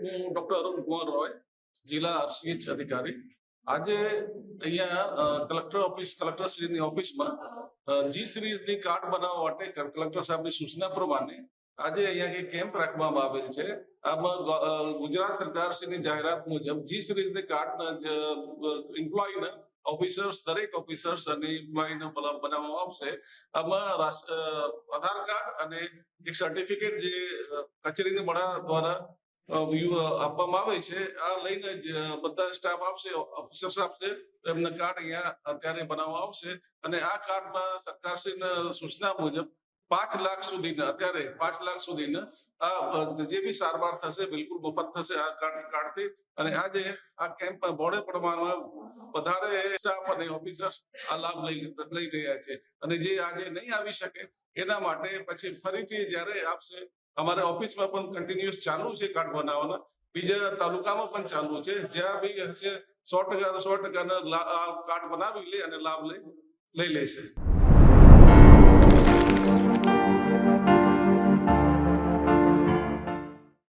હું ડોક્ટર અરુણ કુમાર રોય, જિલ્લા RCH અધિકારી. આજે અહીંયા કલેક્ટરશ્રીની ઓફિસમાં જી સિરીઝની કાર્ડ બનાવવા માટે કલેક્ટર સાહેબની સૂચના પ્રમાણે આજે અહીંયા એક કેમ્પ રાખવામાં આવેલ છે. આમાં ગુજરાત સરકારશ્રીની જાહેરાત મુજબ જી સિરીઝની કાર્ડ એમ્પ્લોયના ઓફિસર્સ, દરેક ઓફિસર્સ અને એમ્પ્લોયને બનાવવામાં આવશે. આમાં આધાર કાર્ડ અને એક સર્ટિફિકેટ જે કચેરીની વડા દ્વારા આપવામાં આવે છે. આ લઈને બધા સ્ટાફ આપશે, ઓફિસર્સ આપશે, એમના કાર્ડ અહીંયા અત્યારે બનાવવામાં આવશે. અને આ કાર્ડમાં સરકારશ્રીના સૂચના મુજબ 5 લાખ સુધીના, અત્યારે 5 લાખ સુધીના આ જે બી સારવાર થશે બિલકુલ મફત થશે આ કાર્ડથી. અને આજે આ કેમ્પમાં બોડે પ્રમાણમાં વધારે સ્ટાફ અને ઓફિસર્સ આ લાભ લઈ રહ્યા છે. અને જે આજે નહીં આવી શકે એના માટે પછી ફરીથી જ્યારે આપશે, અમારા ઓફિસમાં પણ કન્ટિન્યુઅસ ચાલુ છે કાર્ડ બનાવવાના, બીજા તાલુકામાં પણ ચાલુ છે. જ્યાં બી હશે 100% કાર્ડ બનાવી લે અને લાભ લઈ લેશે.